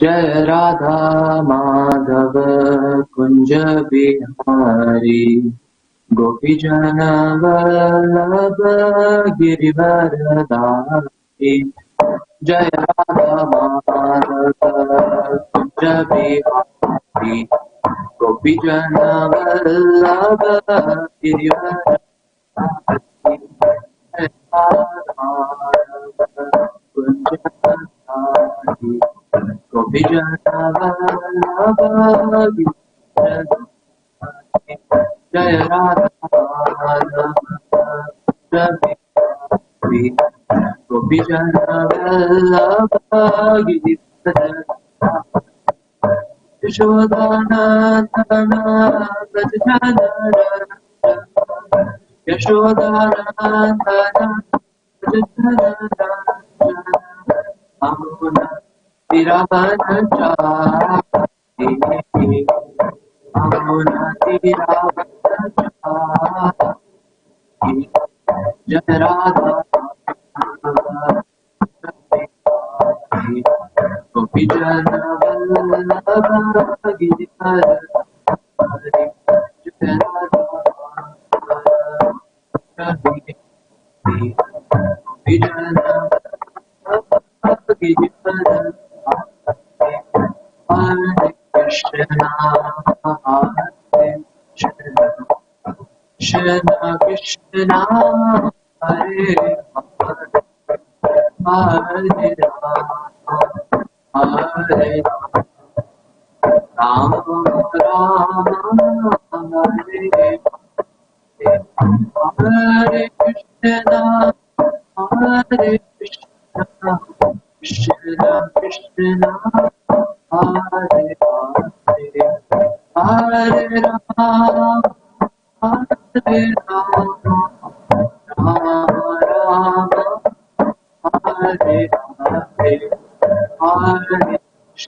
जय राधा माधव कुंज बिहारी गोपी जन वल्लभ गिरिवरधारी जय राधा माधव कुंज बिहारी गोपी जन वल्लभ गिरिवरधारी जय राधा माधव कुंज बिहारी गोपी जन वल्लभ गिरिवरधारी जय राधा माधव गिरि गोपी जन वल्लभ गिरिवरधारी यशोदानंदन व्रज जन रंजन यशोदानंदन व्रज जन रंजन अमुना तिरवन चारि अमुना तिरवन चारि जय राधा गोपी जन वल्लभ गिरिवरधारी जय राधा गोपी जन वल्लभ गिरिवरधारी हरे कृष्णा हरे कृष्णा कृष्ण कृष्ण हरे हरे हरे राम हरे राम राम हरे हरे कृष्णा हरे कृष्णा कृष्ण कृष्ण हरे हरे हरे राम हरे राम राम राम हरे हरे हरे कृष्ण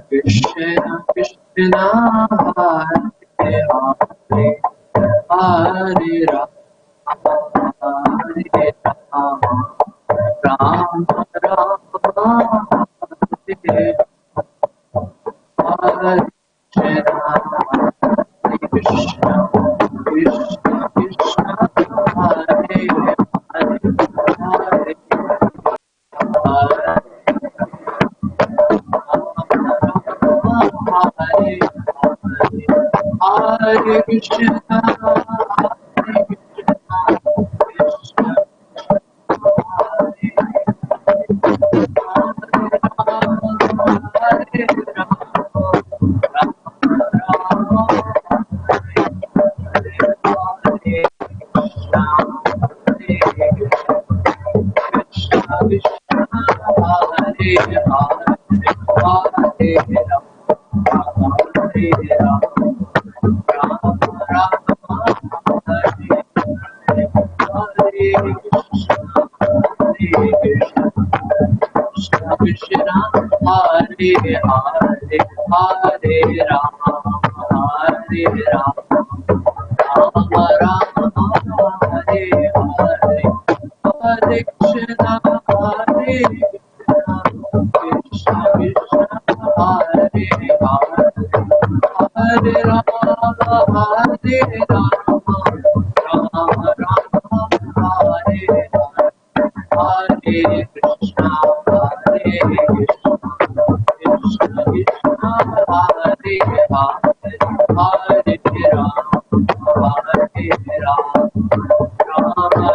कृष्ण कृष्ण हरे हरे हरे राम हरे राम राम राम हरे हरे कृष्ण कृष्ण कृष्ण हरे हरे हरे हरे कृष्ण हरे कृष्ण कृष्ण हरे राम हरे कृष्ण कृष्ण हरे हरे हरे राम राम राम हरे हरे कृष्ण कृष्ण कृष्ण हरे हरे हरे राम राम राम हरे हरे हरे कृष्ण हरे कृष्ण कृष्ण हरे हरे हरे राम हरे राम राम राम हरे हरे हरे कृष्ण कृष्ण कृष्ण हरे हरे हरे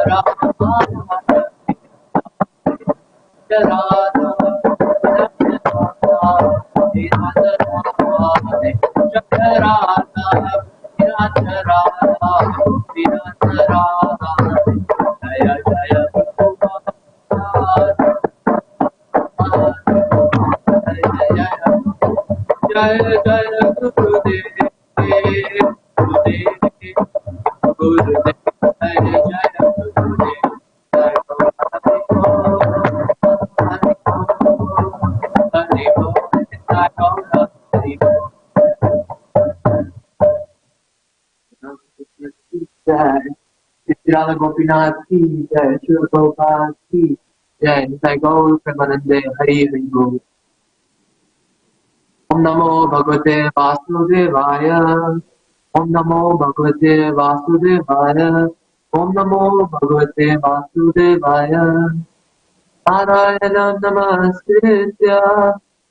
राम राम राम हरे राधा जय जय जय जय गुरुदेव गुरुदेव गुरुदेव जय जय गुरुदेव हरि बोल हरि बोल जय श्री राधा गोपीनाथ की जय श्री प्रभुपाद की Jai Nitai Gaur Premanande Hari Hari Bol. Om Namo Bhagavate Vasudevaya. Om Namo Bhagavate Vasudevaya. Om Namo Bhagavate Vasudevaya. Narayana Namaskritya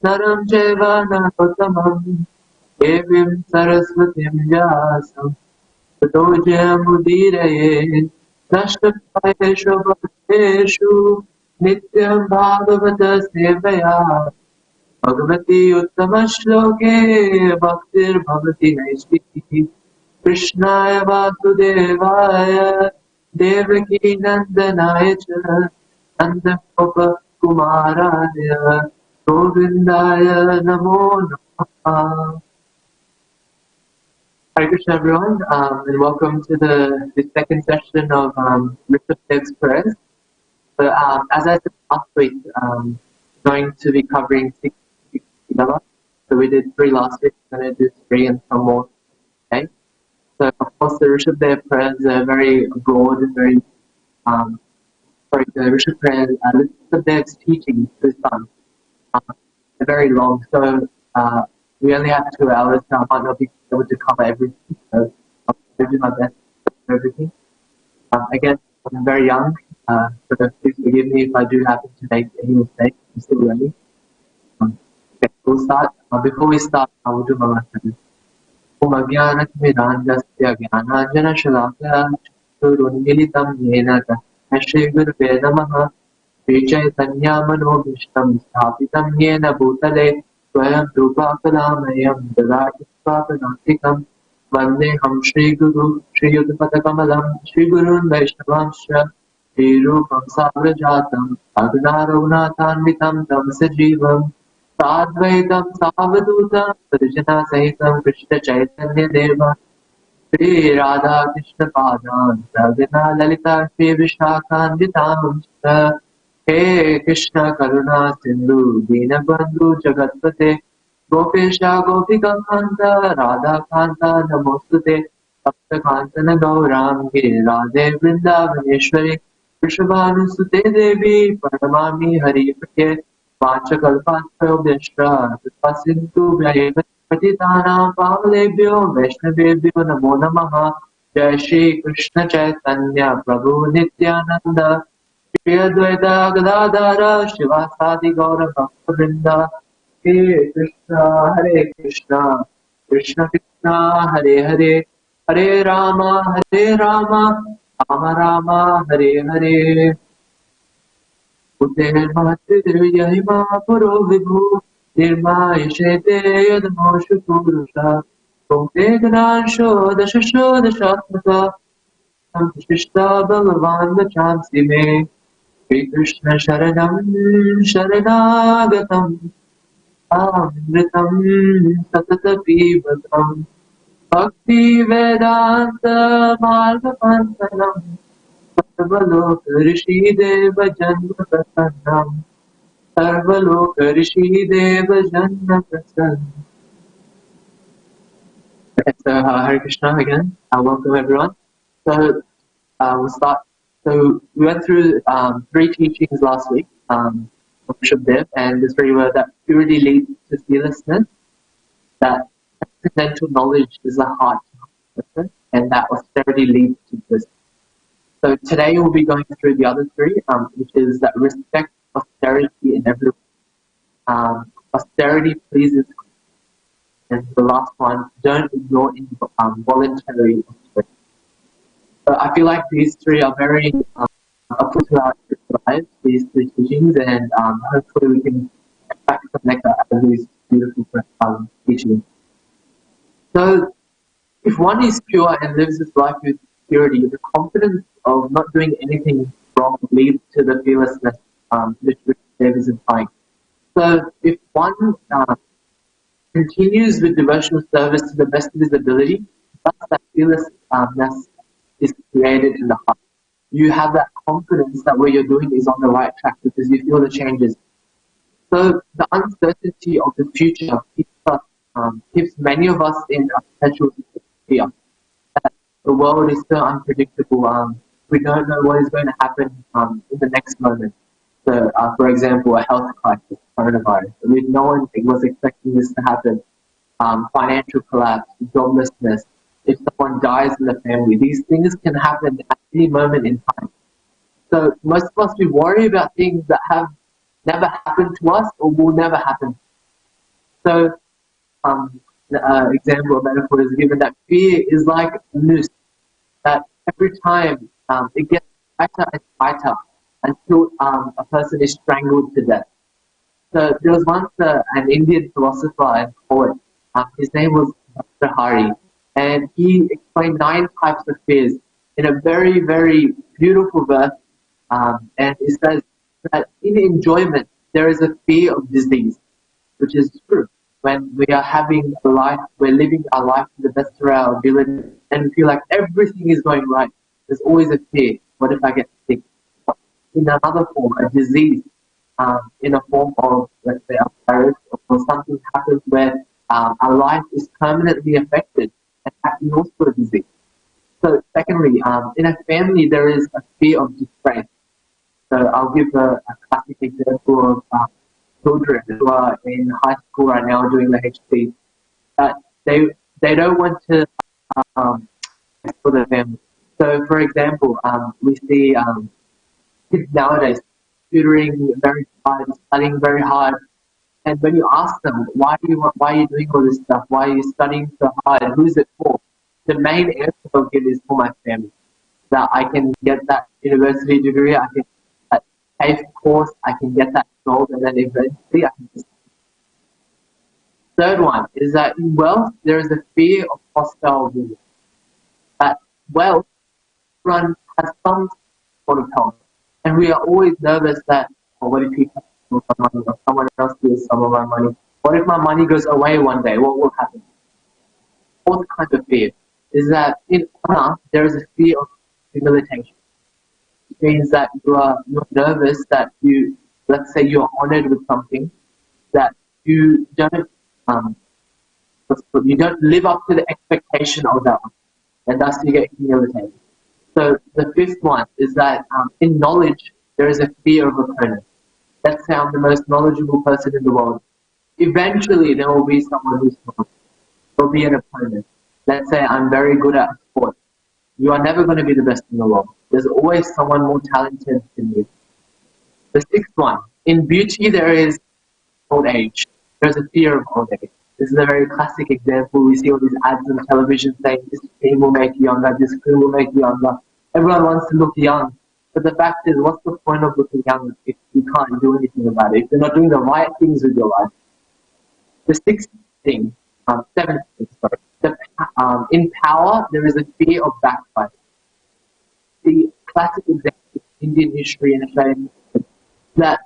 Naram Jaiva Narottamam Devim Saraswatim Vyasam Tato Jayamudiraye Nashtapayeshu Bhakteshu Nityam Bhagavata Sevaya Bhagavati Uttama Shloke Bhaktir Bhavati Naishti Krishnaya Vasudevaya Devaki Nandanaya Cha Nandagopa Kumaraya Govindaya Namo Namaha. Hare Krishna everyone, and welcome to the second session of Rishabdev's prayers. So, as I said last week, going to be covering 6 together. So we did 3 last week, we're going to do 3 and some more today. So of course the Rishabdev prayers are very broad and very, the Rishabdev's teachings to his son are very long. So we only have 2 hours, so I might not be able to cover everything. So I'll do my best to cover everything. Again, I'm very young, so please forgive me if I do happen to make any mistakes. I'm still learning. Okay, we'll start. Before we start, I will do my lesson. Om Ajnanatimirandasya Jnananjana Chakshurunmilitam Yena Tasmai Shri Gurave Namaha Shri Chaitanya Manobhishtam Sthapitam Yena Bhutale Swayam Rupa Kalamayam Dadati Swapanantikam Vandeham Shri Guru Shri Yudhapata Kamalam Shri Gurun Vaishnavamsha Shri Rupam Sagrajatam Agnarunathanvitam Tam Sajivam साद्वैतं सावधूतं सृजनासहितं कृष्णचैतन्यदेवं श्रीराधाकृष्णपादान् सगना Lalita श्रीविशाखान्वितांश्च हे कृष्ण करुणा सिन्धु दीनबन्धु जगत्पते गोपेश गोपिकान्त राधाकान्त नमोस्तुते सप्तकाञ्चन गौराङ्गे राधे वृन्दावनेश्वरि वृषभानुसुते देवी प्रणमामि हरिप्रिये वाञ्छकल्पात्रभ्यश्च कृपासिन्धुभ्यैव पतितानां पावनेभ्यो वैष्णवेभ्यो नमो नमः। जय श्री कृष्ण चैतन्य प्रभु नित्यानंद श्री अद्वैत गदाधर शिवासादि गौर भक्तवृंद हरे कृष्णा कृष्ण कृष्णा हरे हरे हरे राम राम हरे हरे उतेर्महद्विर्यहिमा पुरो विभु निर्मायशेते यदमोषु पुरुषः त्वमेकदांशो दशशोदशात्मका संशिष्टा भगवान् वचांसि मे श्रीकृष्ण शरणं शरणागतम् अमृतं सततपिबतम् भक्ति वेदान्त मार्गपन्थनम् सर्वलोक ऋषिदेव जन्म प्रसन्नम् सर्वलोक ऋषिदेव जन्म प्रसन्नम्. Okay, so Hare Krishna again. Welcome everyone. So we'll start. So we went through 3 teachings last week of Rishabdev, and the 3 were that purity leads to fearlessness, that transcendental knowledge is the heart, and that austerity leads to wisdom. So today we'll be going through the other 3, which is that respect austerity in everyone. Austerity pleases, and the last one, don't ignore voluntary austerity. So I feel like these 3 are very applicable to our lives, these 3 teachings, and hopefully we can extract some nectar out of these beautiful teachings. So if one is pure and lives his life with purity, the confidence of not doing anything wrong leads to the fearlessness which Dave is implying. So if one continues with devotional service to the best of his ability, thus that fearlessness is created in the heart. You have that confidence that what you're doing is on the right track because you feel the changes. So the uncertainty of the future keeps many of us in a perpetual fear. The world is so unpredictable. We don't know what is going to happen in the next moment. So, for example, a health crisis, coronavirus. No one was expecting this to happen. Financial collapse, joblessness, if someone dies in the family, these things can happen at any moment in time. So most of us, we worry about things that have never happened to us or will never happen. So the example or metaphor is given that fear is like a noose that every time it gets tighter and tighter until a person is strangled to death. So there was once an Indian philosopher and poet. His name was Dr. Hari, and he explained 9 types of fears in a very, very beautiful verse. And he says that in enjoyment there is a fear of disease, which is true. When we are having a life, we're living our life to the best of our ability, and we feel like everything is going right. There's always a fear. What if I get sick? In another form, a disease, in a form of, let's say, a virus or something happens where our life is permanently affected, and that is also a disease. So, secondly, in a family, there is a fear of disgrace. So, I'll give a classic example of children who are in high school right now doing the HP. That they they don't want to um, for their family. So, for example, we see kids nowadays tutoring very hard, studying very hard. And when you ask them why are you doing all this stuff, why are you studying so hard, who's it for? The main answer they'll give is for my family. That I can get that university degree, I can get that TAFE course, I can get that job, and then eventually I can just. Third one is that in wealth there is a fear of hostile rulers. That wealth run has some sort of health. And we are always nervous that, oh, what if people steal my money or someone else steals some of my money? What if my money goes away one day? What will happen? Fourth kind of fear is that in honor there is a fear of humiliation. It means that you're nervous that let's say you're honored with something that you don't um you don't live up to the expectation of that one, and thus you get humiliated. So the fifth one is that in knowledge there is a fear of opponents. Let's say I'm the most knowledgeable person in the world. Eventually there will be someone who's not. There will be an opponent. Let's say I'm very good at sport. You are never going to be the best in the world. There's always someone more talented than you. The sixth one, in beauty there is old age. There's a fear of old age. This is a very classic example. We see all these ads on television saying this cream will make you younger, this cream will make you younger. Everyone wants to look young. But the fact is, what's the point of looking young if you can't do anything about it? If you're not doing the right things with your life. The sixth thing, seventh thing, sorry. In power, there is a fear of backfiring. The classic example of Indian history and Australian history that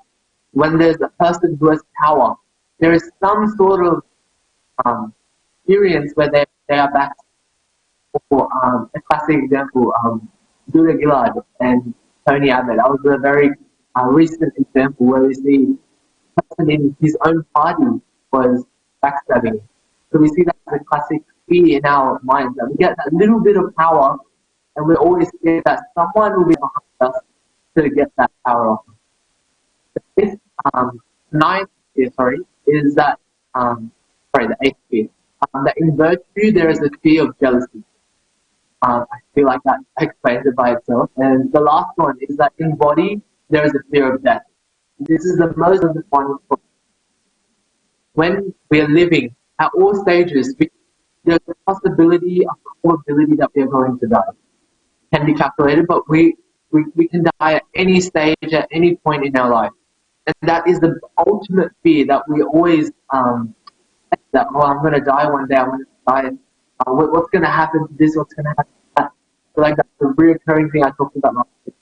when there's a person who has power, there is some sort of experience where they are back. For a classic example, Julia Gillard and Tony Abbott. That was a very recent example where we see a person in his own party was backstabbing. So we see that as a classic fear in our minds that we get that little bit of power and we always fear that someone will be behind us to get that power off. The fifth, ninth fear, sorry, is that, the eighth fear, that in virtue there is a fear of jealousy. I feel like that explains it by itself. And the last one is that in body there is a fear of death. This is the most important one. When we are living at all stages, there's a possibility, a probability that we are going to die. It can be calculated, but we can die at any stage, at any point in our life. And that is the ultimate fear that we always, that, oh, I'm going to die one day, I'm going to die. What's going to happen to this, what's going to happen to that? So like that's a reoccurring thing I talked about last week.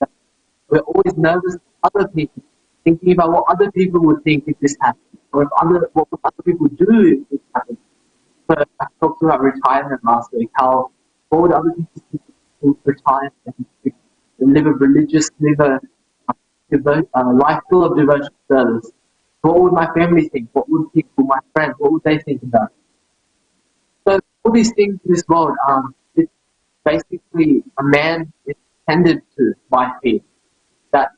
We're always nervous for other people, thinking about what other people would think if this happened, or what would other people do if this happened. So I talked about retirement last week, how what would other people think if retire and live a religious, live a life full of devotional service. What would my family think? What would people, my friends, what would they think about? So all these things in this world, it's basically a man is tended to by fear. That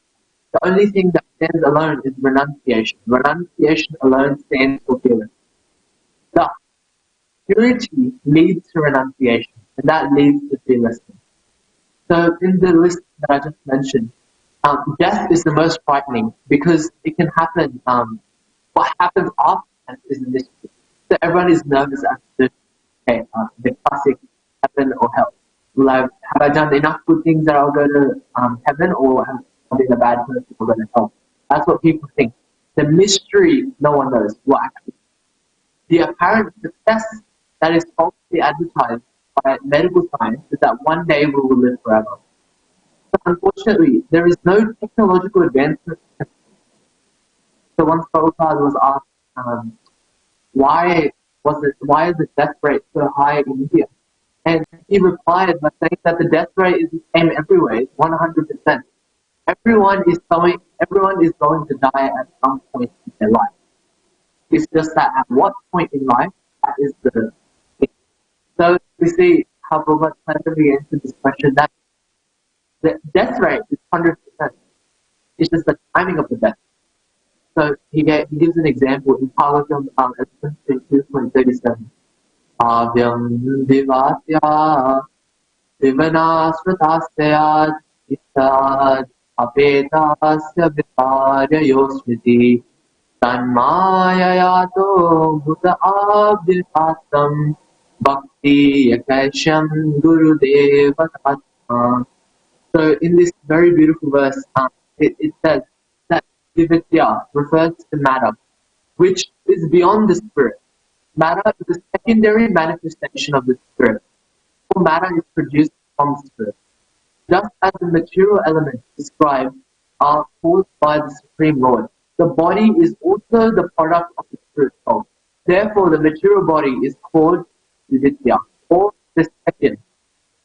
the only thing that stands alone is renunciation. Renunciation alone stands for fearless. Thus, purity leads to renunciation, and that leads to fearlessness. So in the list that I just mentioned, death is the most frightening because it can happen. What happens after death is a mystery. So everyone is nervous as to the classic heaven or hell. Have I done enough good things that I'll go to heaven, or have I been a bad person or go to hell? That's what people think. The mystery, no one knows what actually. The apparent success that is falsely advertised by medical science is that one day we will live forever. But unfortunately, there is no technological advancement. So once Prabhupada was asked, why why is the death rate so high in India? And he replied by saying that the death rate is the same everywhere, it's 100%. Everyone is going to die at some point in their life. It's just that at what point in life, that is the thing. So we see how Prabhupada cleverly answered this question that the death rate is 100%. It's just the timing of the death. So he gives an example in Bhagavatam 22.37. Avyam Vivatya Vivanasvatasya Istad Apetasya Vitarya Yosmiti Tanmayayato Bhuta Abhipasam Bhakti Yakasham Gurudeva Tatma. So in this very beautiful verse, it says that Vivatya refers to matter, which is beyond the spirit. Matter is a secondary manifestation of the spirit. All matter is produced from the spirit. Just as the material elements described are caused by the Supreme Lord, the body is also the product of the spirit soul. Therefore, the material body is called Vidya, or the second.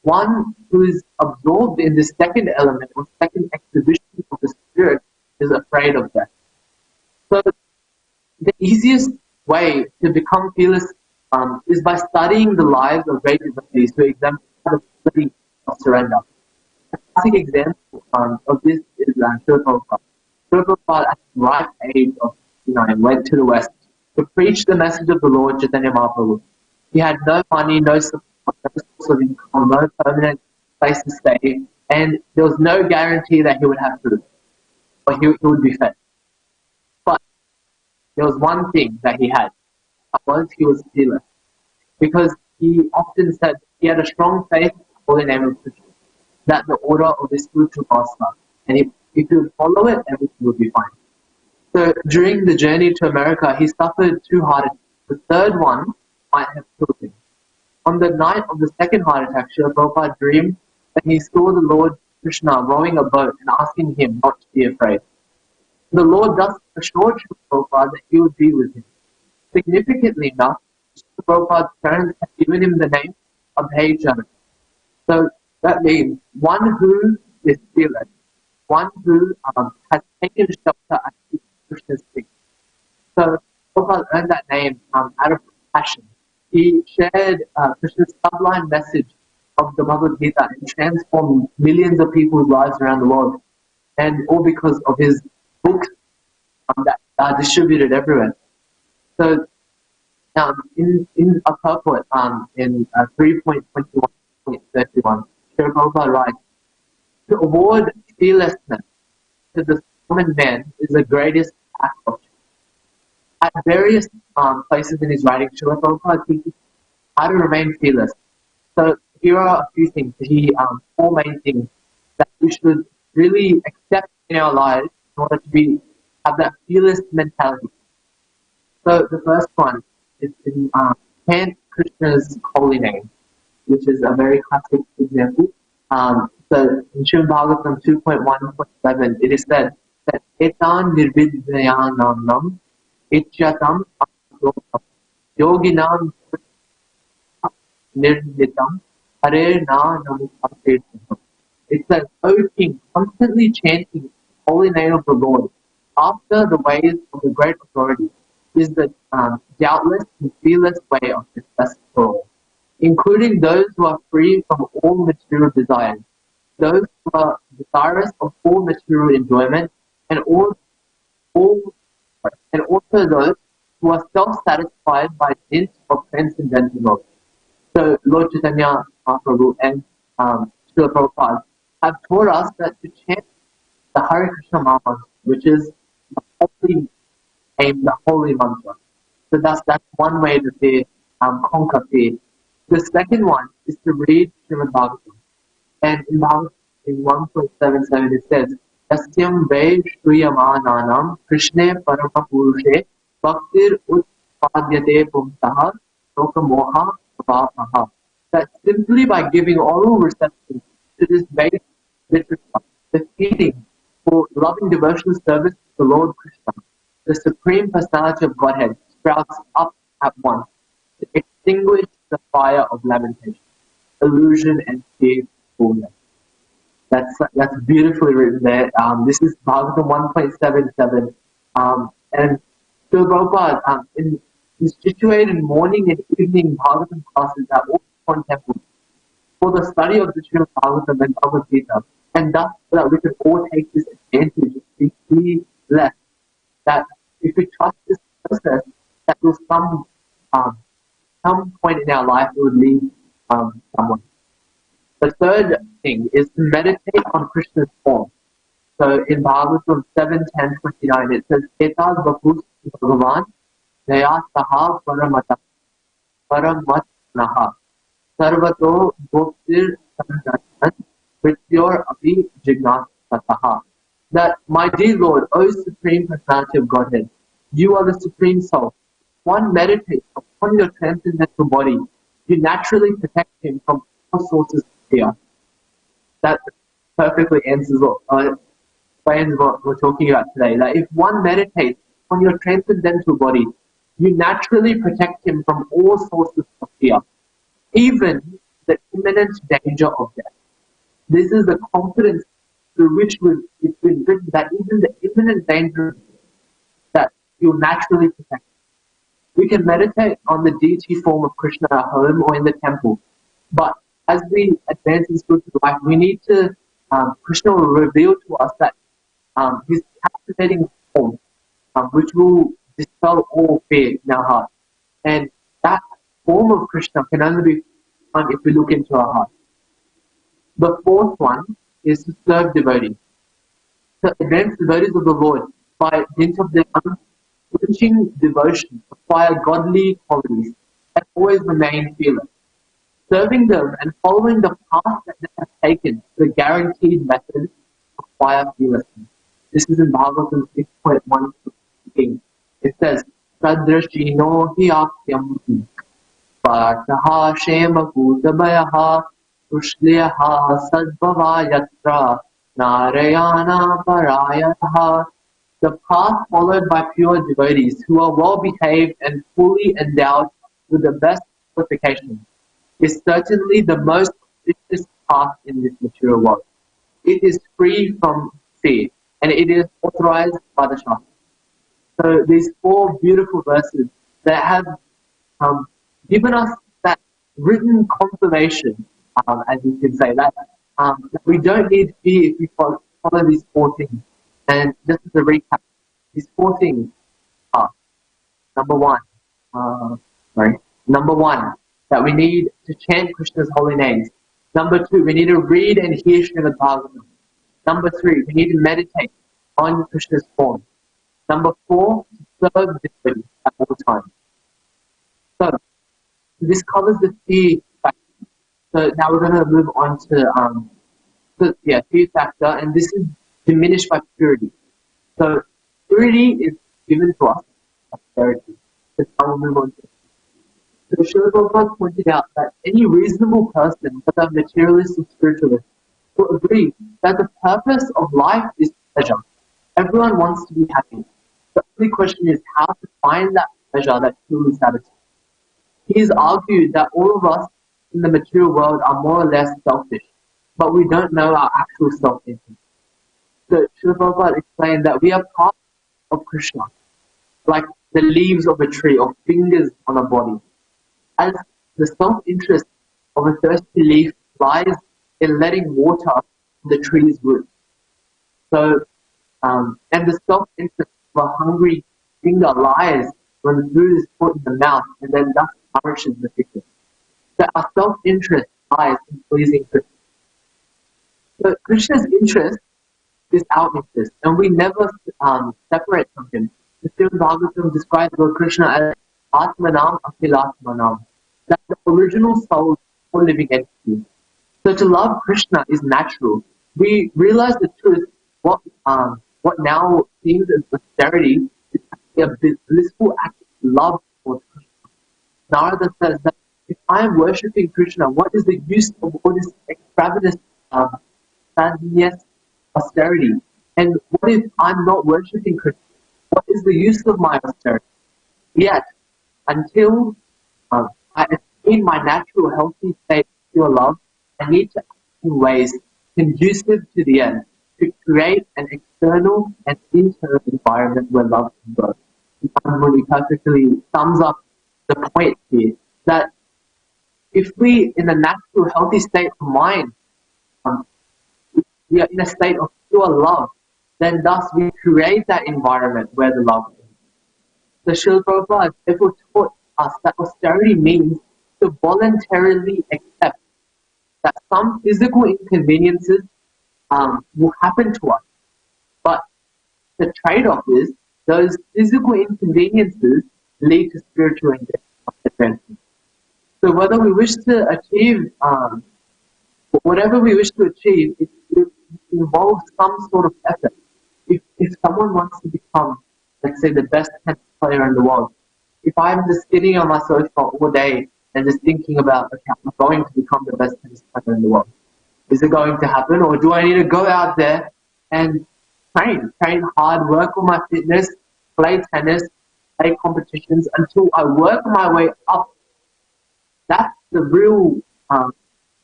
One who is absorbed in the second element or second exhibition of the spirit is afraid of death. So the easiest way to become fearless is by studying the lives of great devotees who exemplify the quality of surrender. A classic example of this is Srila Prabhupada. Srila Prabhupada, at the ripe age of 59, went to the West to preach the message of the Lord Chaitanya Mahaprabhu. He had no money, no support, no source of income, no permanent place to stay, and there was no guarantee that he would have food or he would be fed. But there was one thing that he had. That was he was fearless. Because he often said he had a strong faith in the holy name of Krishna, that the order of the spiritual master. And if you follow it, everything will be fine. So during the journey to America, he suffered 2 heart attacks. The third one might have killed him. On the night of the second heart attack, Srila Prabhupada dreamed that he saw the Lord Krishna rowing a boat and asking him not to be afraid. The Lord thus assured Srila Prabhupada that he would be with him. Significantly enough, Srila Prabhupada's parents had given him the name of Abhayjan. So that means one who is fearless, one who has taken shelter at Krishna's feet. So Prabhupada earned that name out of passion. He shared Krishna's sublime message of the Bhagavad Gita and transformed millions of people's lives around the world. And all because of his books that are distributed everywhere. So in a purport in 3.21.31, Srila Prabhupada writes, to award fearlessness to the common man is the greatest act of justice. At various places in his writing, Srila Prabhupada teaches how to remain fearless. So here are a few things. 4 main things that we should really accept in our lives in order to have that fearless mentality. So the first one is to chant Krishna's holy name, which is a very classic example. So in Srimad Bhagavatam 2.1.7, it is said that etan nirvidyayanam ichyatam yoginam nirnitam hare na namukapetam. It says, O King, constantly chanting the holy name of the Lord after the ways of the great authority is the doubtless and fearless way of success for all, including those who are free from all material desires, those who are desirous of all material enjoyment, and all all and also those who are self-satisfied by dint of transcendental knowledge. So Lord Chaitanya Mahaprabhu and Srila Prabhupada have taught us that to chant the Hare Krishna Maha, which is the holy name, the holy mantra. So that's one way that they conquer fear. The second one is to read Srimad Bhagavatam. And in Bhagavatam in 1.77 it says, Yasyam Ve Shriyamananam Krishne Parama Purushe Bhaktir Utpadyate Pumtaha Loka Moha Vapaha. That simply by giving oral reception to this basic literature, the feeling for loving devotional service to the Lord Krishna, the Supreme Personality of Godhead, sprouts up at once to extinguish the fire of lamentation, illusion, and fearfulness. That's beautifully written there. This is Bhagavatam 1.77. And Srila Prabhupada is situated morning and evening Bhagavatam classes at all one temples for the study of the Srimad Bhagavatam and Bhagavad Gita. And thus, so that we can all take this advantage if we less. That if we trust this process, that will some point in our life it would lead someone. The third thing is to meditate on Krishna's form. So in Bhagavatam 7:10-29 it says, Etad Bapus Bhagavan Nayasaha Paramatnaha Sarvato Bhoktir Sanjatan Vrityor Api Jignasataha. That, my dear Lord, O Supreme Personality of Godhead, you are the Supreme Soul. One meditates upon your transcendental body, you naturally protect him from all sources of fear. That perfectly answers explains what we're talking about today. That if one meditates on your transcendental body, you naturally protect him from all sources of fear, even the imminent danger of death. This is the confidence through which it's been written that even the imminent danger that you'll naturally protect. We can meditate on the deity form of Krishna at home or in the temple, but as we advance in spiritual life, we need to, Krishna will reveal to us that his captivating form, which will dispel all fear in our heart. And that form of Krishna can only be found if we look into our heart. The fourth one is to serve devotees. To advance devotees of the Lord by dint of their unflinching devotion, acquire godly qualities, and always remain fearless. Serving them and following the path that they have taken, the guaranteed method, acquire fearlessness. This is in Bhagavatam 6.1. It says, Sadrashino hi akyam Partaha shema bhutabayaha Tushliyaha sadbhava yatra Narayana parayataha. The path followed by pure devotees who are well behaved and fully endowed with the best qualifications is certainly the most auspicious path in this material world. It is free from fear and it is authorized by the Shastra. So these four beautiful verses that have given us that written confirmation, as you could say, that we don't need fear if we follow these four things. And just as a recap, these four things are number one, that we need to chant Krishna's holy names. Number two, we need to read and hear Srimad Bhagavatam. Number three, we need to meditate on Krishna's form. Number four, to serve devotees at all times. So this covers the fear factor. So now we're going to move on to fear factor, and this is diminished by purity. So purity is given to us by charity. So now we'll move on to it. So Srila Prabhupada pointed out that any reasonable person, whether materialist or spiritualist, will agree that the purpose of life is pleasure. Everyone wants to be happy. The only question is how to find that pleasure that truly satisfies. He has argued that all of us in the material world are more or less selfish, but we don't know our actual self-interest. So Srila Prabhupada explained that we are part of Krishna, like the leaves of a tree or fingers on a body. As the self-interest of a thirsty leaf lies in letting water from the tree's roots. So, and the self-interest a hungry finger lies when food is put in the mouth and then thus nourishes the victim. That our self-interest lies in pleasing Krishna. So Krishna's interest is our interest, and we never separate from him. The Srimad Bhagavatam describes Lord Krishna as Atmanam Akhilatmanam, that the original soul for living entity. So to love Krishna is natural. We realize the truth. What now seems as austerity is actually a blissful act of love towards Krishna. Narada says that if I am worshipping Krishna, what is the use of all this extravagant sadness, austerity? And what if I'm not worshipping Krishna? What is the use of my austerity? Yet, until I attain my natural healthy state of pure love, I need to act in ways conducive to the end, to create an external and internal environment where love can grow. Really perfectly sums up the point here that if we, in a natural healthy state of mind, um, we are in a state of pure love, then thus we create that environment where the love is. The Srila Prabhupada has therefore taught us that austerity means to voluntarily accept that some physical inconveniences will happen to us. But the trade-off is those physical inconveniences lead to spiritual advancement. So whether we wish to achieve, whatever we wish to achieve, it involves some sort of effort. If someone wants to become, let's say, the best tennis player in the world, if I'm just sitting on my sofa all day and just thinking about, okay, I'm going to become the best tennis player in the world, is it going to happen, or do I need to go out there and train hard, work on my fitness, play tennis, play competitions until I work my way up? That's the real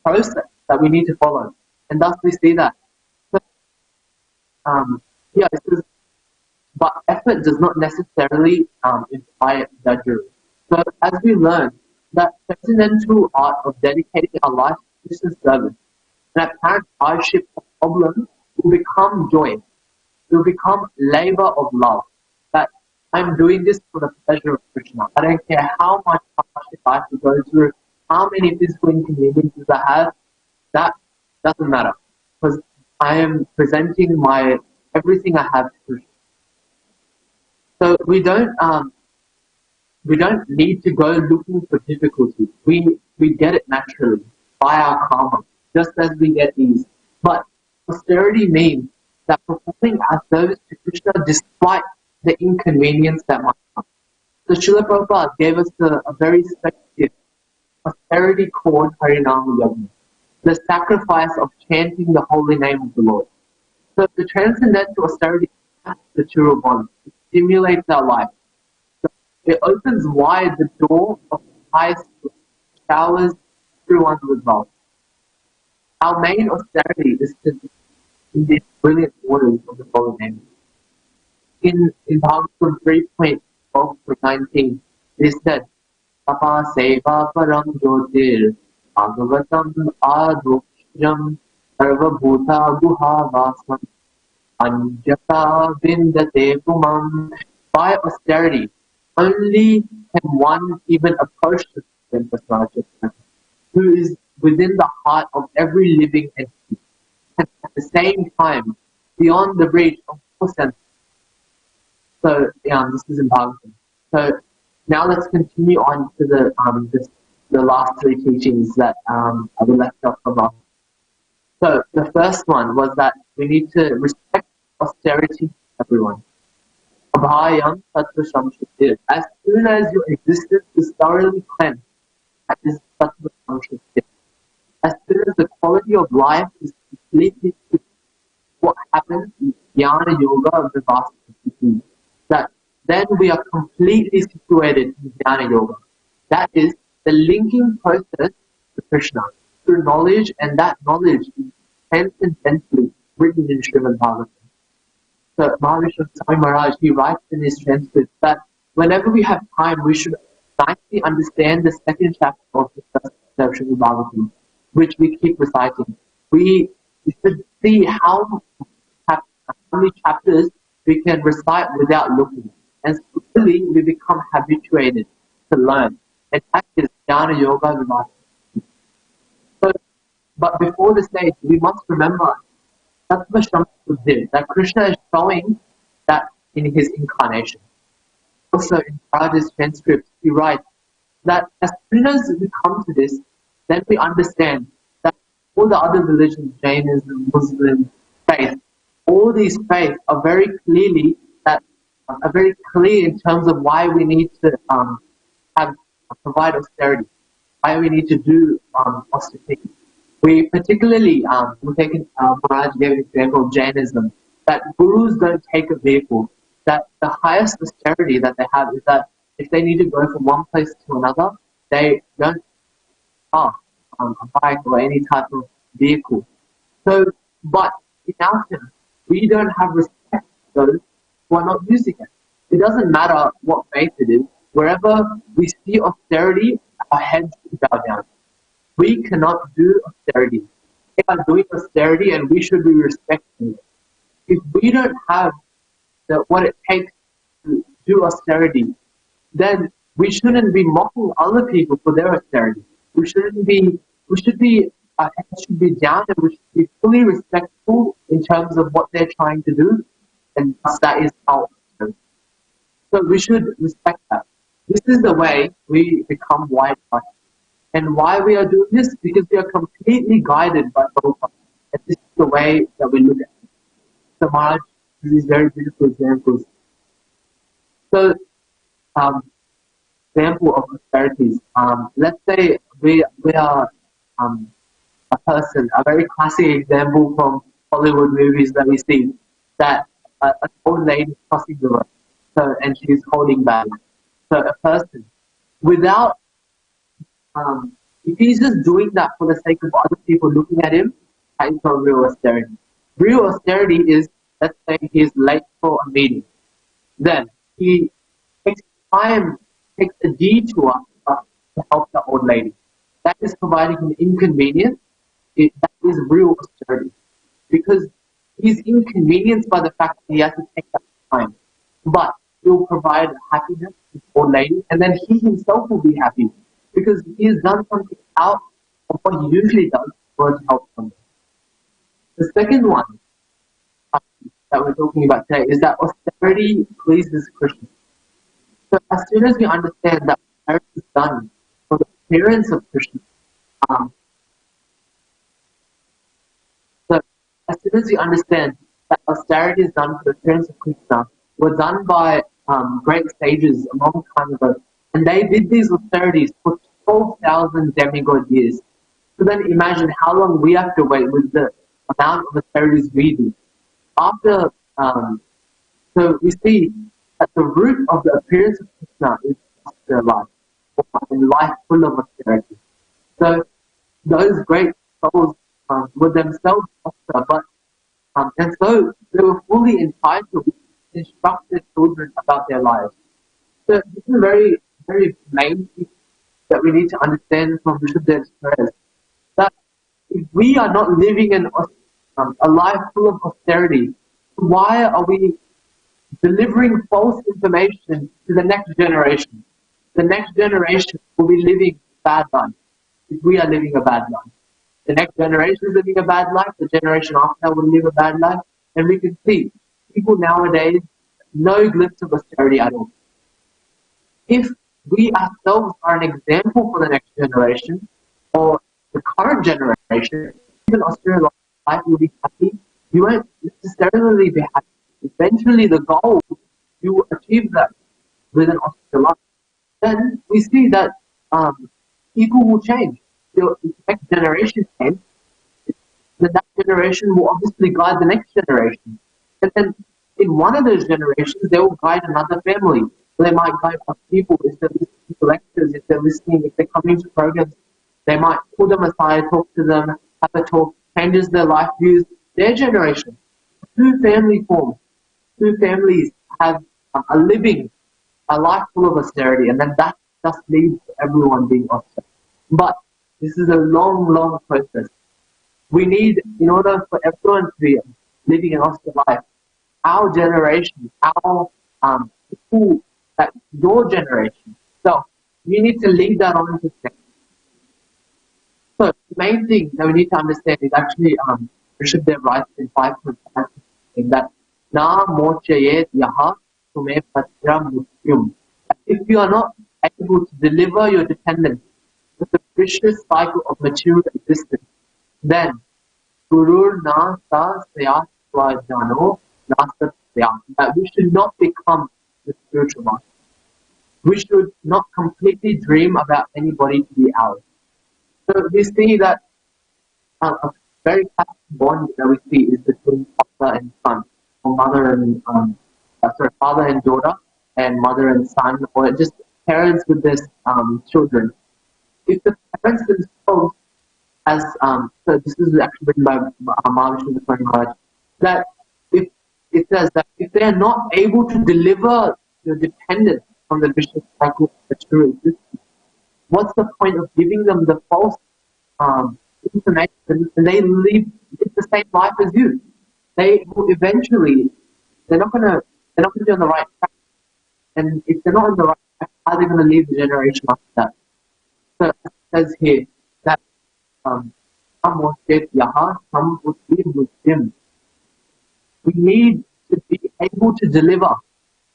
process that we need to follow, and thus we see that. So, yeah, it says, but effort does not necessarily imply drudgery. So as we learn that transcendental art of dedicating our life to Krishna's service, and apparent hardship or problem will become joy. It will become labor of love. That I'm doing this for the pleasure of Krishna. I don't care how much hardship I have to go through, how many physical inconveniences I have, that doesn't matter. Because I am presenting my everything I have to Krishna. So we don't need to go looking for difficulty. We get it naturally by our karma, just as we get ease. But austerity means that performing our service to Krishna despite the inconvenience that might come. So Srila Prabhupada gave us a very special gift, austerity called Harinama Yajna, the sacrifice of chanting the holy name of the Lord. So the transcendental austerity is the true bond. It stimulates our life. So it opens wide the door of highest showers everyone with love. Our main austerity is to in these brilliant waters of the holy name. In Bhagavatam 3.12-19, it is said, Tapa Seva Param Jyotir Bhagavatam Adoksham Sarva Bhuta Guha Vasam Anjata Vindate Pumam. By austerity, only can one even approach the Supreme Personality, who is within the heart of every living entity, and at the same time beyond the reach of all senses. So this is in Bhagavatam. So now let's continue on to the last three teachings that I will left off from last. So the first one was that we need to respect austerity to everyone. Abhayam Tattva Samshuddhir. As soon as your existence is thoroughly cleansed, that is Tattva Samshuddhir. As soon as the quality of life is completely fixed, what happens is Jnana Yoga of the Vasta, that then we are completely situated in Jnana Yoga. That is the linking process to Krishna through knowledge, and that knowledge is transcendentally written in Srimad Bhagavatam. So Mahavishnu Swami Maharaj, he writes in his transcript that whenever we have time, we should nicely understand the second chapter of the first Srimad Bhagavatam, which we keep reciting. We should see how many chapters we can recite without looking. And slowly we become habituated to learn. And that is jnana yoga vipassana. So, but before the stage, we must remember that Krishna is showing that in his incarnation. Also in Raj's transcript, he writes that as soon as we come to this, then we understand that all the other religions, Jainism, Muslim, faith, all these faiths are very clearly that are very clear in terms of why we need to have provide austerity, why we need to do austerity. We particularly, we're taking Maharaj gave an example of Jainism, that gurus don't take a vehicle, that the highest austerity that they have is that if they need to go from one place to another, they don't car, a bike or any type of vehicle. So, but in our terms, we don't have respect for those who are not using it. It doesn't matter what faith it is. Wherever we see austerity, our heads should bow down. We cannot do austerity. They are doing austerity and we should be respecting it. If we don't have what it takes to do austerity, then we shouldn't be mocking other people for their austerity. We should be, our heads should be down and we should be fully respectful in terms of what they're trying to do, and thus that is our austerity. So we should respect that. This is the way we become wide-hearted. And why we are doing this? Because we are completely guided by Prabhupada. And this is the way that we look at it. So Maharaj, these very beautiful examples. So, example of austerities. Let's say we are a person, a very classic example from Hollywood movies that we see, that an old lady crossing the road, so, and she's holding back. So a person, without, if he's just doing that for the sake of other people looking at him, that is not real austerity. Real austerity is, let's say he's late for a meeting. Then he takes time, takes a detour to help the old lady. That is providing an inconvenience. That is real austerity. Because he's inconvenienced by the fact that he has to take that time. But he will provide happiness to the old lady, and then he himself will be happy. Because he has done something out of what he usually does for to help someone. The second one that we're talking about today is that austerity pleases Krishna. So as soon as we understand that austerity is done for the appearance of Krishna, so as soon as we understand that austerity is done for the appearance of Krishna, were done by great sages a long time ago, and they did these austerities for 12,000 demigod years. So then imagine how long we have to wait with the amount of austerities we do. After, so we see that the root of the appearance of Krishna is austere life, or a life full of austerity. So those great souls were themselves austere, but and so they were fully entitled to instruct their children about their lives. So this is a very, very main thing that we need to understand from Rishabdev's prayers. That if we are not living in a life full of austerity, why are we delivering false information to the next generation? The next generation will be living a bad life if we are living a bad life. The next generation is living a bad life, the generation after will live a bad life, and we can see people nowadays, no glimpse of austerity at all. If we ourselves are an example for the next generation, or the current generation, even austere life will be happy, you won't necessarily be happy. Eventually the goal, you will achieve that with an austere life. Then we see that people will change. The next generation change, then that generation will obviously guide the next generation. And then in one of those generations, they will guide another family. So they might guide other people if they're listening to lectures, if they're listening, if they're coming to programs. They might pull them aside, talk to them, have a talk, changes their life views. Their generation, two family forms, two families have a living, a life full of austerity, and then that just leads to everyone being austere. But this is a long, long process. We need, in order for everyone to be living an austere life, our generation, our people, that your generation. So you need to lead that on to next. So the main thing that we need to understand is actually Rishabdev writes in 5.5 saying that Na mochayet yaha tume patra mutyum. If you are not able to deliver your dependence with the vicious cycle of material existence, then Gurur na sa sayat swajano na satyam. That we should not become the spiritual master. We should not completely dream about anybody to be ours. So we see that a very classic bond that we see is between father and son, or father and daughter, and mother and son, or just parents with their children. If the parents themselves, as so this is actually written by Mahavishnu Maharaj, that if it says that if they are not able to deliver the dependence from the vicious cycle of material existence, what's the point of giving them the false information and they live the same life as you? They will eventually, they're not gonna, they're not gonna be on the right track. And if they're not on the right track, how are they gonna leave the generation after that? So it says here that yaha muslim. We need to be able to deliver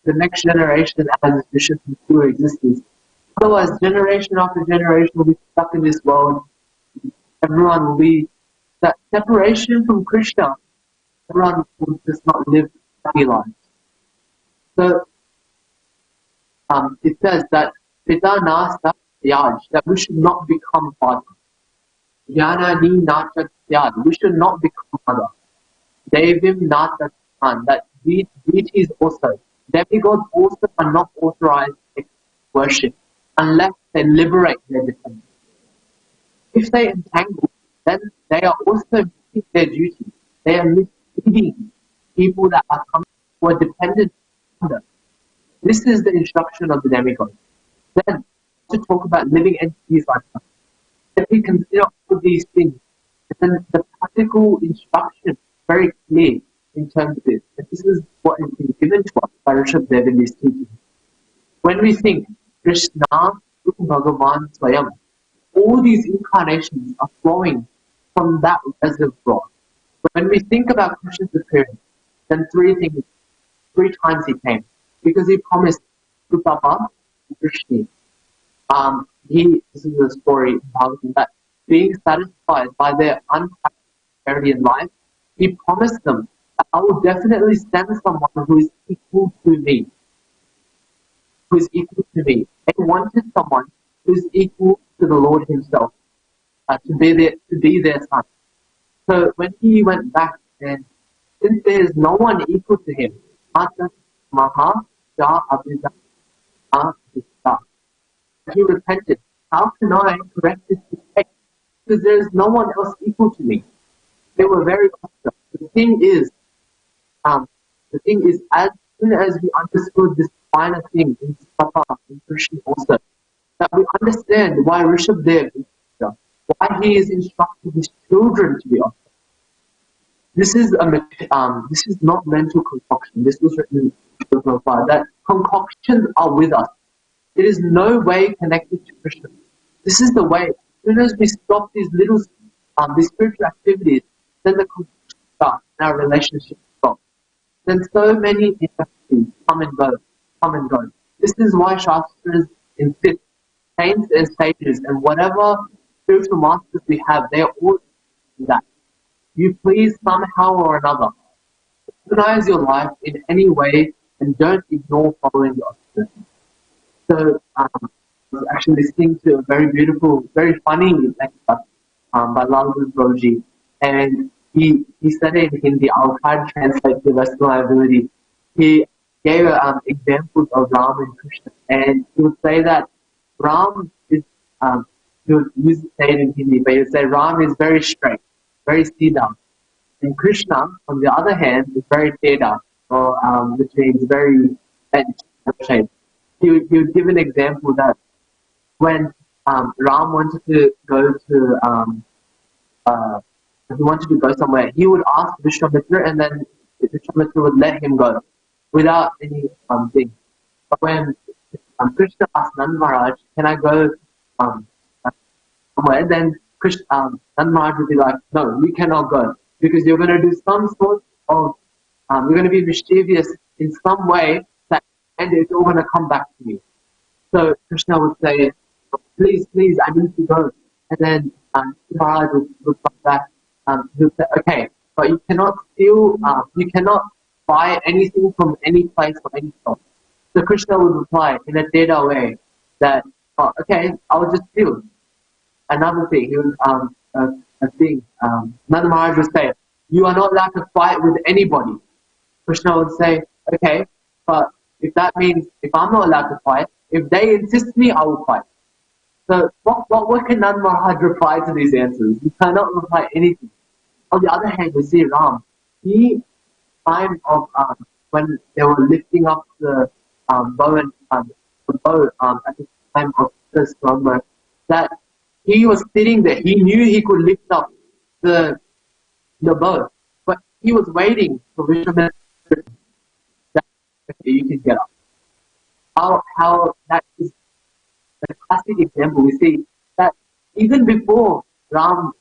the next generation as vicious and pure existence. Otherwise, generation after generation will be stuck in this world. Everyone will be that separation from Krishna. Everyone will just not live happy lives. So it says that Pita nasta yaj, that we should not become father. Jnana ni nachat yad, we should not become mother. Devim nachat man, that deities also, demigods also are not authorized to worship unless they liberate their dependence. If they entangle, then they are also missing their duty. They are misleading people that are coming who are dependent on them. This is the instruction of the demigod. Then to talk about living entities like that. If we consider all these things, then the practical instruction is very clear in terms of this. And this is what is being given to us by Rishabdev in this teaching. When we think Krishna, Bhagavan, Swayam, all these incarnations are flowing from that reservoir. When we think about Krishna's appearance, then three times he came. Because he promised to Papa and Krishna. This is a story about that being satisfied by their untapped prosperity in life, he promised them that I will definitely send someone who is equal to me. Who is equal to me. They wanted someone who is equal to the Lord himself, to be their son. So when he went back, and since there is no one equal to him, he repented. How can I correct this mistake? Because there is no one else equal to me. They were very upset. The thing is, as soon as we understood this finer thing in Papa and Krishna also, that we understand why Rishabdev is here, why he is instructing his children to be awesome. This is not mental concoction. This was written in that concoctions are with us. It is no way connected to Krishna. This is the way. As soon as we stop these spiritual activities, then the concoction starts and our relationship stops. Then so many injustices come and go. This is why Shastras insist, saints and sages and whatever spiritual masters we have, they are all that. You please somehow or another organize your life in any way and don't ignore following the obstacles. So I was actually listening to a very beautiful, very funny lecture by Lal Broji, and he said it in Hindi. I'll try to translate to the best of my ability. He gave examples of Ram and Krishna, and he would say that Ram is he would say it in Hindi, but he would say Ram is very straight, very Siddha. And Krishna, on the other hand, is very Teda, or which means very bent shape. He would give an example that when Ram wanted to go to he wanted to go somewhere, he would ask Vishwamitra, and then Vishwamitra would let him go without any thing. But when Krishna asked Nand Maharaj, "Can I go um, somewhere?" Then Krishna, Nand Maharaj would be like, "No, you cannot go because you're going to do some sort of you're going to be mischievous in some way that, and it's all going to come back to me." So Krishna would say, "Please, please, I need to go." And then Maharaj would come back. He would say, "Okay, but you cannot steal. You cannot buy anything from any place or any shop." So Krishna would reply in a data way that, "Oh, okay, I'll just steal." Another thing, he would, a thing, Nanda Maharaj would say, "You are not allowed to fight with anybody." Krishna would say, "Okay, but if that means if I'm not allowed to fight, if they insist me, I will fight." So what can Nand Maharaj reply to these answers? He cannot reply anything. On the other hand, we see Ram. He, time of when they were lifting up the bow and the bow at the time of the storm, that he was sitting there. He knew he could lift up the bow, but he was waiting for Vishwamitra that okay, you can get up. How that is a classic example. We see that even before Ram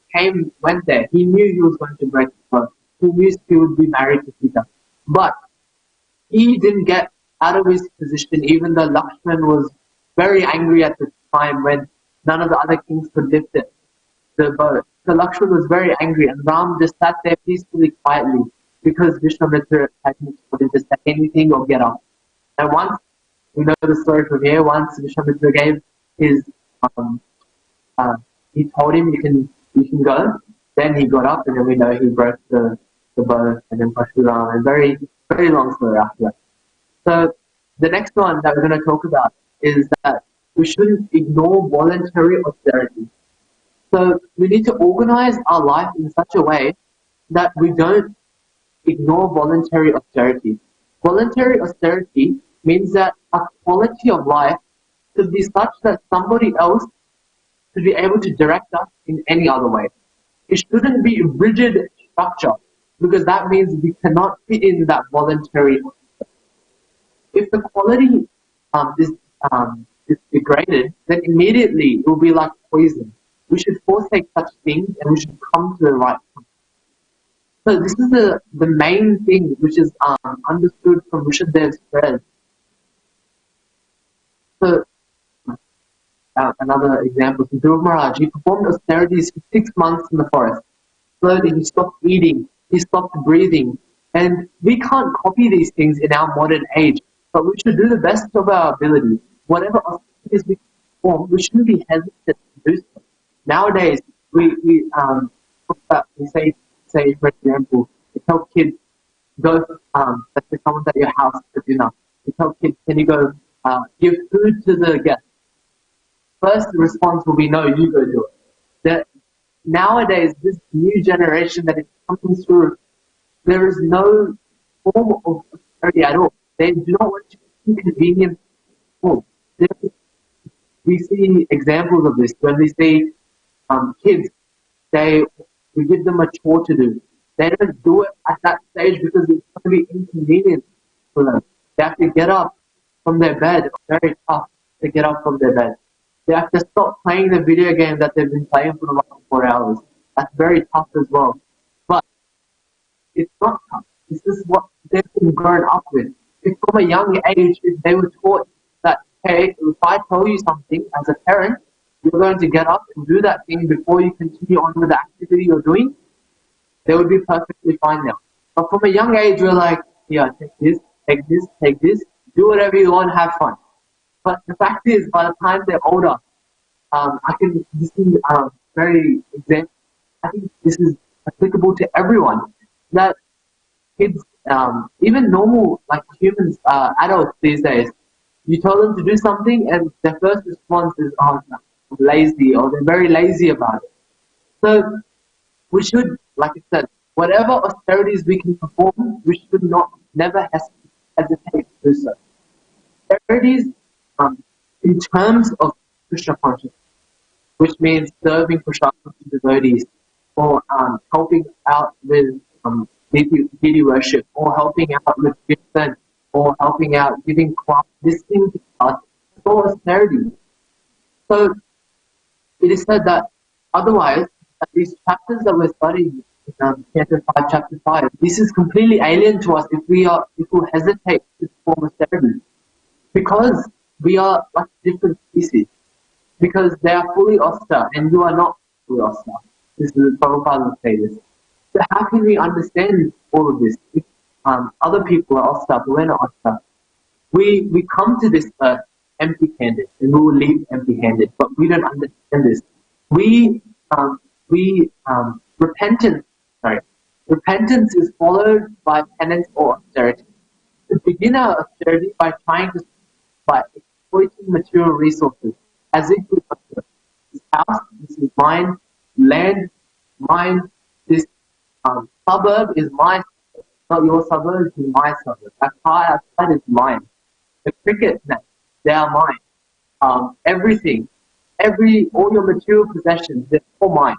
went there, he knew he was going to break the bow. He knew he would be married to Sita, but he didn't get out of his position, even though Lakshman was very angry at the time when none of the other kings could lift it, the bow. So Lakshman was very angry, and Ram just sat there peacefully, quietly, because Vishwamitra hadn't told him to say anything or get up. And once, we know the story from here, once Vishwamitra gave his, um, uh, he told him you can go, then he got up, and then we know he broke the bow, and then Parshuram, and very, very long story after that. So the next one that we're going to talk about is that we shouldn't ignore voluntary austerity. So we need to organize our life in such a way that we don't ignore voluntary austerity. Voluntary austerity means that our quality of life should be such that somebody else should be able to direct us in any other way. It shouldn't be rigid structure because that means we cannot fit in that voluntary. If the quality is degraded, then immediately it will be like poison. We should forsake such things and we should come to the right. So this is the main thing which is understood from Rishabdev's prayers. So another example, so Dhruv Maharaj, he performed austerities for 6 months in the forest. Slowly he stopped eating, he stopped breathing. And we can't copy these things in our modern age, but we should do the best of our ability. Whatever austerities we perform, we shouldn't be hesitant to do so. Nowadays, we say for example, we tell kids go let's say someone's at your house for dinner. We tell kids, can you go give food to the guests? First response will be no, you go do it. That nowadays, this new generation that is coming through, there is no form of austerity at all. They do not want to inconvenience people. We see examples of this when we see kids. We give them a chore to do. They don't do it at that stage because it's going to be inconvenient for them. They have to get up from their bed. Very tough to get up from their bed. They have to stop playing the video game that they've been playing for the last 4 hours. That's very tough as well. But it's not tough. This is what they've been grown up with. If from a young age, if they were taught that, hey, if I tell you something as a parent, you're going to get up and do that thing before you continue on with the activity you're doing, they would be perfectly fine now. But from a young age, we're like, yeah, take this, take this, do whatever you want, have fun. But the fact is, by the time they're older, this is very example. I think this is applicable to everyone. That kids, even normal like humans, adults these days, you tell them to do something, and their first response is, "Oh, no, I'm lazy," or they're very lazy about it. So we should, like I said, whatever austerities we can perform, we should never hesitate to do so. Austerities, in terms of Krishna consciousness, which means serving Krishna devotees or helping out with deity worship, or helping out with gifts, or helping out giving class, listening to us, it's all austerity. So it is said that otherwise, that these chapters that we're studying in chapter 5, chapter 5, this is completely alien to us if we hesitate to perform austerity. Because we are like different species. Because they are fully austere and you are not fully austere. This is Prabhupada will say this. So how can we understand all of this if other people are austere but we're not austere? We come to this earth empty-handed and we will leave empty-handed, but we don't understand this. We repentance. Sorry, repentance is followed by penance or austerity. To begin our austerity by exploiting material resources as if we were this house, this is mine, land, mine, this suburb is my suburb, not your suburb, it's my suburb. That car outside is mine. The cricket net, they are mine. Everything, all your material possessions, they're all mine.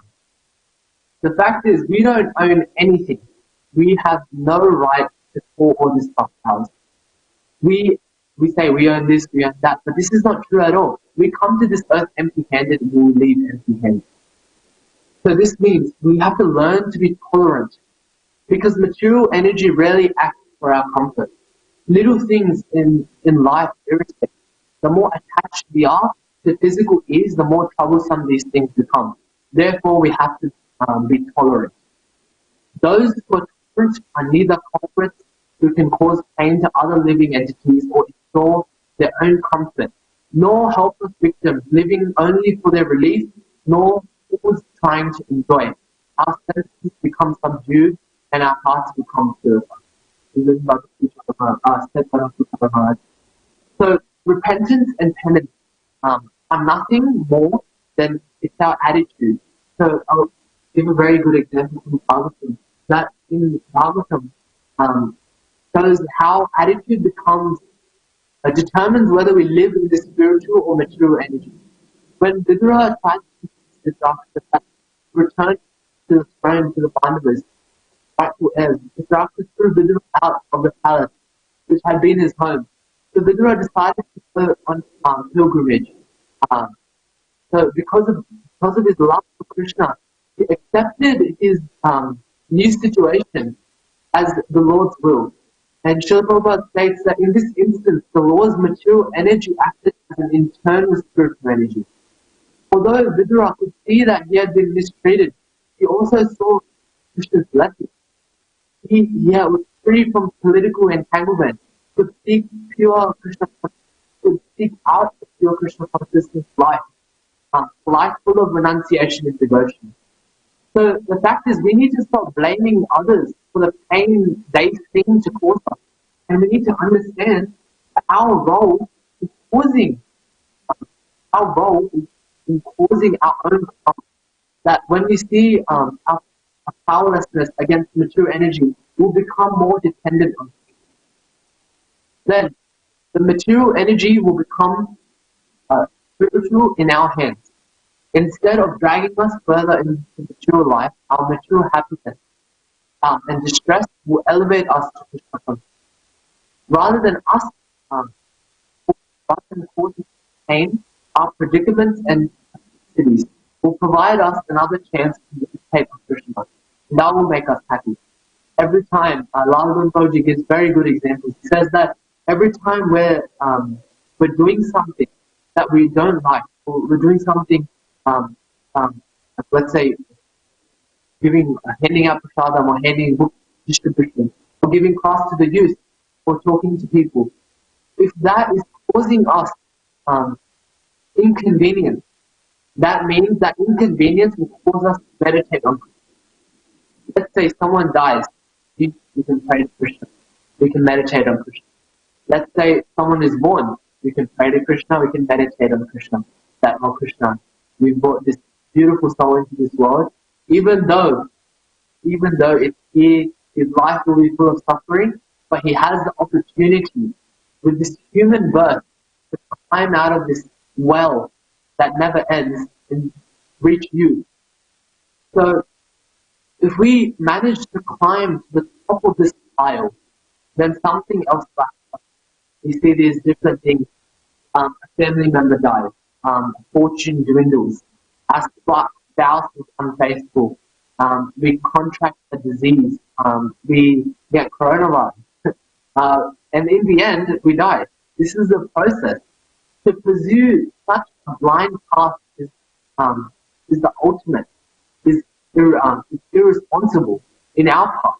The fact is, we don't own anything. We have no right to call all this stuff ours. We we say we own this, we own that, but this is not true at all. We come to this earth empty-handed and we will leave empty-handed. So this means we have to learn to be tolerant because material energy rarely acts for our comfort. Little things in life irritate. The more attached we are to physical ease, the more troublesome these things become. Therefore, we have to be tolerant. Those who are tolerant are neither culprits who can cause pain to other living entities or ensure their own comfort, nor helpless victims living only for their relief, nor fools trying to enjoy. Our senses become subdued and our hearts become purified. So repentance and penance are nothing more than it's our attitude. So I'll give a very good example from Bhagavatam. That in Bhagavatam shows how attitude determines whether we live in the spiritual or material energy. When Vidura tried to Dhritarashtra return to the throne to the Pandavas, rightful heirs, Dhritarashtra threw Vidura out of the palace, which had been his home. So Vidura decided to go on pilgrimage. So because of his love for Krishna, he accepted his new situation as the Lord's will. And Srila Prabhupada states that in this instance, the Lord's material energy acted as an internal spiritual energy. Although Vidura could see that he had been mistreated, he also saw Krishna's blessing. He was free from political entanglement, could seek pure Krishna, could seek out the pure Krishna consciousness life, life full of renunciation and devotion. So the fact is, we need to stop blaming others for the pain they seem to cause us, and we need to understand that our role is causing our own harm. That when we see our powerlessness against material energy, we'll become more dependent on it. Then the material energy will become spiritual in our hands. Instead of dragging us further into material life, our material happiness and distress will elevate us to Krishna consciousness. Rather than causing pain, our predicaments and cities will provide us another chance to meditate on Krishna. And that will make us happy. Every time, Lal Prabhuji gives very good examples. He says that every time we're doing something that we don't like, or we're doing something, let's say, handing out prasadam or handing book distribution, or giving class to the youth, or talking to people, if that is causing us inconvenience, that means that inconvenience will cause us to meditate on Krishna. Let's say someone dies, we can pray to Krishna, we can meditate on Krishna. Let's say someone is born, we can pray to Krishna, we can meditate on Krishna. That, oh Krishna, we brought this beautiful soul into this world, even though his life will be full of suffering, but he has the opportunity with this human birth to climb out of this well that never ends and reach you. So If we manage to climb to the top of this pile, then something else happens. We see these different things. A family member dies, a fortune dwindles, our spouse is unfaithful, we contract a disease, we get coronavirus, and in the end, we die. This is the process. To pursue such a blind path um, is the ultimate, is irresponsible in our part.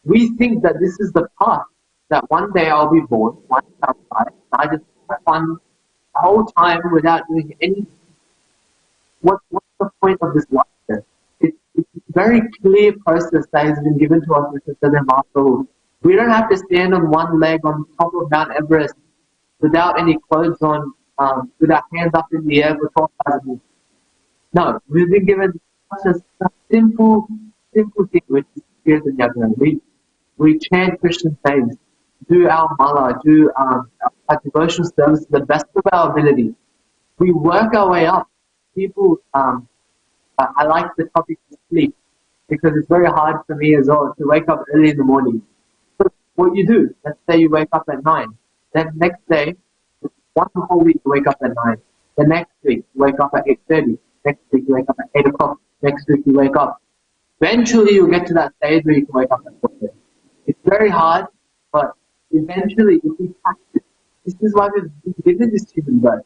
We think that this is the path, that one day I'll be born, one day I'll die, and I just have fun the whole time without doing any. What's the point of this life then? It's a very clear process that has been given to us, Mr. Southern Marshall. We don't have to stand on one leg on top of Mount Everest without any clothes on, with our hands up in the air for 12,000 years. No, we've been given such a simple thing, which is Spirit and Yagna. We chant Christian names, do our mala, do our devotional service to the best of our ability. We work our way up. People, I like the topic of sleep because it's very hard for me as well to wake up early in the morning. So what you do, let's say you wake up at 9, then next day, one whole week you wake up at 9. The next week you wake up at 8:30. Next week you wake up at 8 o'clock. Next week you wake up. Eventually you'll get to that stage where you can wake up at 4:30. It's very hard, but eventually if we practice, this is why we've been given this human birth,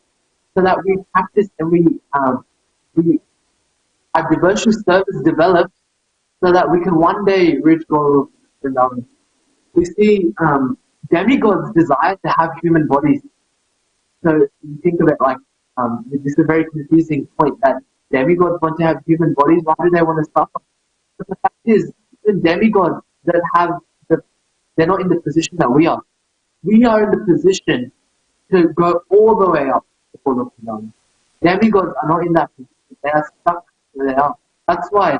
so that we practice and we our devotional service develops so that we can one day reach goal of knowledge. We see demigods desire to have human bodies. So you think of it like this is a very confusing point that demigods want to have human bodies. Why do they want to suffer? But the fact is, even demigods that have they're not in the position that we are. We are in the position to go all the way up to the full of knowledge. Demigods are not in that position. They are stuck where they are. That's why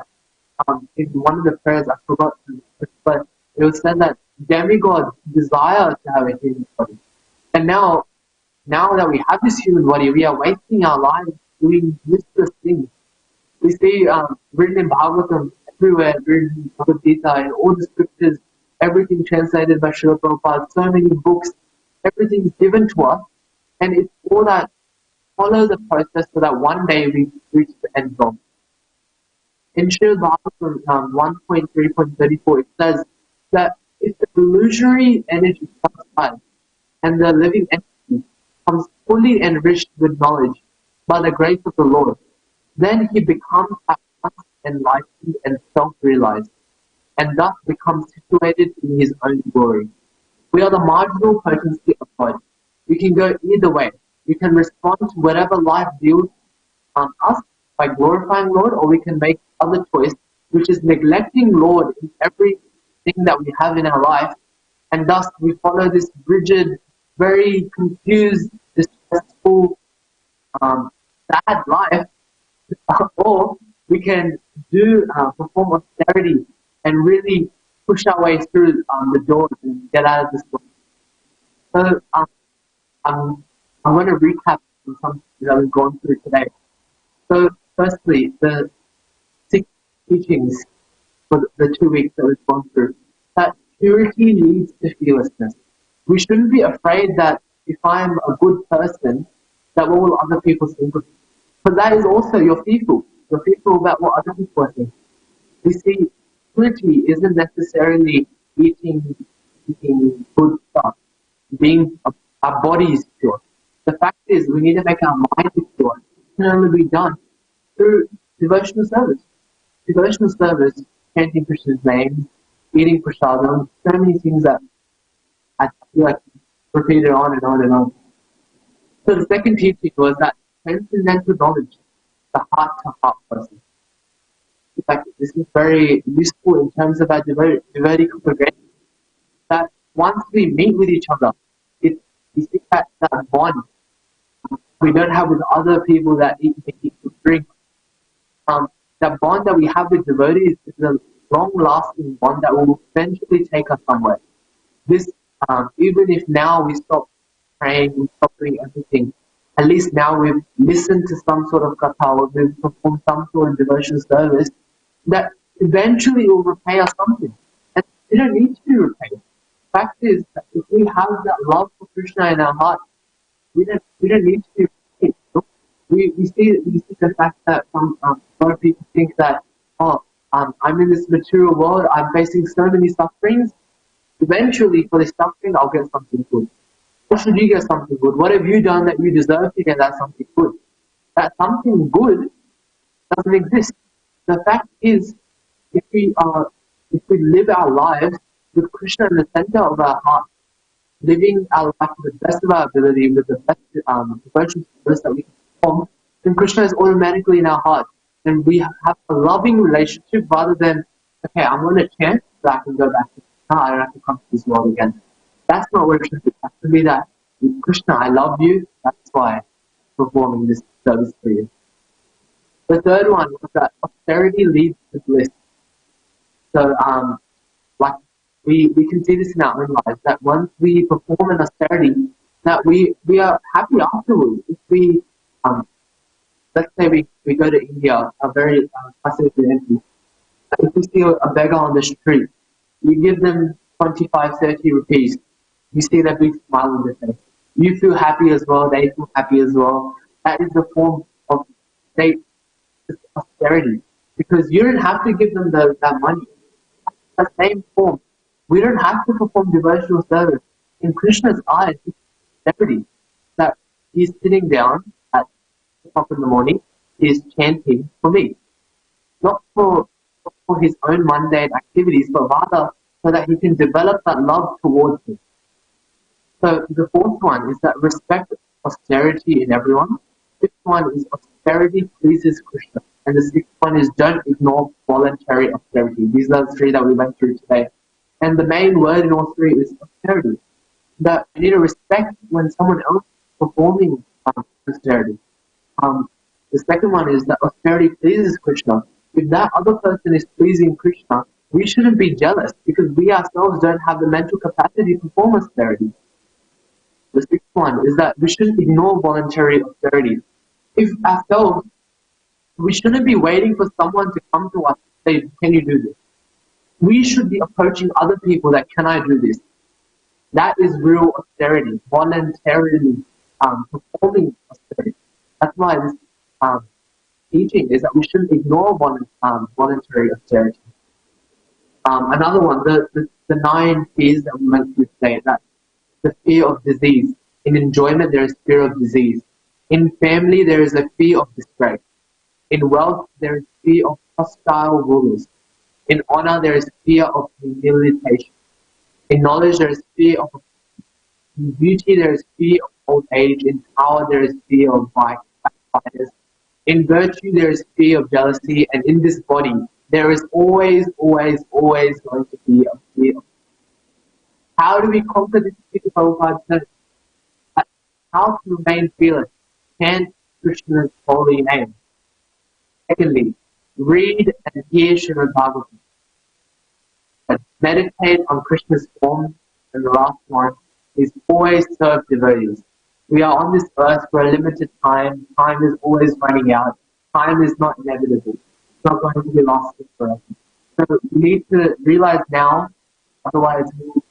in one of the prayers I forgot to, but it was said that demigods desire to have a human body. And now that we have this human body, we are wasting our lives doing useless things. We see written in Bhagavatam everywhere, written in Bhagavad Gita, in all the scriptures, everything translated by Srila Prabhupada, so many books, everything given to us, and it's all that follow the process so that one day we reach the end goal. In Srila Bhagavatam 1.3.34, it says that if the illusory energy subsides and the living entity comes fully enriched with knowledge by the grace of the Lord, then he becomes at once enlightened and self-realized, and thus becomes situated in his own glory. We are the marginal potency of God. We can go either way. We can respond to whatever life deals us by glorifying Lord, or we can make other choice, which is neglecting Lord in everything that we have in our life, and thus we follow this rigid, very confused, distressful, sad life, or we can do perform austerity and really push our way through the doors and get out of this world. So I'm going to recap on something that we've gone through today. So firstly, the 6 teachings for the 2 weeks that we've gone through, that purity leads to fearlessness. We shouldn't be afraid that if I'm a good person, that what will other people think of me? But that is also you're fearful. You're fearful about what other people are thinking. You see, purity isn't necessarily eating good stuff, being our body is pure. The fact is, we need to make our mind pure. It can only be done through devotional service. Devotional service, chanting Krishna's name, eating prasadam, so many things that I feel like repeated on and on and on. So the second teaching was that transcendental knowledge, the heart-to-heart process. In fact, this is very useful in terms of our devotee congregation. That once we meet with each other, we see that bond we don't have with other people that eat meat or drink. That bond that we have with devotees is a long-lasting bond that will eventually take us somewhere. This, even if now we stop praying, we stop doing everything, at least now we've listened to some sort of katha or we've performed some sort of devotional service, that eventually it will repay us something. And we don't need to be repaid. The fact is that if we have that love for Krishna in our heart, we don't need to be repaid. We see the fact that a lot of people think that, oh, I'm in this material world, I'm facing so many sufferings. Eventually, for this suffering, I'll get something good. Or should you get something good? What have you done that you deserve to get that something good? That something good doesn't exist. The fact is, if we live our lives with Krishna in the center of our heart, living our life to the best of our ability, with the best devotion service that we can perform, then Krishna is automatically in our heart. And we have a loving relationship rather than, okay, I'm going to chant so I can go back to Krishna, I don't have to come to this world again. That's not what it should be. It has to be that, Krishna, I love you, that's why I'm performing this service for you. The third one was that austerity leads to bliss. So, like we can see this in our own lives that once we perform an austerity, that we are happy afterwards. If we let's say we go to India, a very classic example. If you see a beggar on the street, you give them 25, 30 rupees. You see that big smile on their face. You feel happy as well. They feel happy as well. That is a form of state austerity because you don't have to give them that money. The same form. We don't have to perform devotional service. In Krishna's eyes, it's austerity that he's sitting down at the top in the morning, he's chanting for me, not for his own mundane activities, but rather so that he can develop that love towards me. So the fourth one is that respect austerity in everyone. Fifth one is austerity pleases Krishna. And the sixth one is don't ignore voluntary austerity. These are the three that we went through today. And the main word in all three is austerity. That we need to respect when someone else is performing austerity. The second one is that austerity pleases Krishna. If that other person is pleasing Krishna, we shouldn't be jealous because we ourselves don't have the mental capacity to perform austerity. The sixth one is that we shouldn't ignore voluntary austerity. If ourselves, we shouldn't be waiting for someone to come to us and say, can you do this? We should be approaching other people that, can I do this? That is real austerity, voluntarily performing austerity. That's why this teaching is that we shouldn't ignore voluntary austerity. Another one, the 9 fears that we went through today, that the fear of disease. In enjoyment, there is fear of disease. In family, there is a fear of disgrace. In wealth, there is fear of hostile rulers. In honor, there is fear of humiliation. In knowledge, there is fear of in beauty, there is fear of old age. In power, there is fear of backfighters. In virtue, there is fear of jealousy. And in this body, there is always, always, always going to be a fear. How do we conquer this fear, Prabhupada said? How to remain fearless? Chant Krishna's holy name. Secondly, read and hear Srimad Bhagavatam. Meditate on Krishna's form. And the last one is always serve devotees. We are on this earth for a limited time. Time is always running out. Time is not inevitable. It's not going to be lost forever. So we need to realize now, otherwise we'll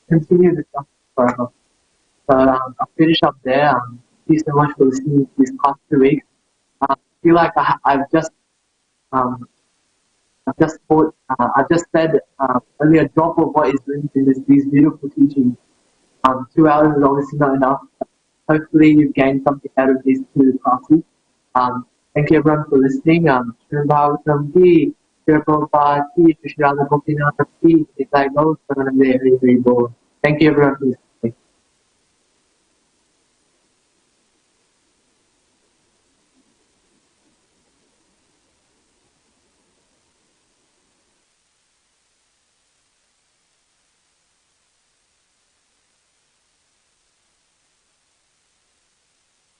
continue this forever. So I'll finish up there. Thank you so much for listening to these past 2 weeks. I feel like I've just taught, I've just said only a drop of what is written in these beautiful teachings. 2 hours is obviously not enough. Hopefully you've gained something out of these 2 classes. Thank you everyone for listening. Srimad Bhagavatam ki, Srila Prabhupada ki, Sri Radha Gopinath ki, it's like, oh, Hari Hari Bol. Thank you everyone for listening.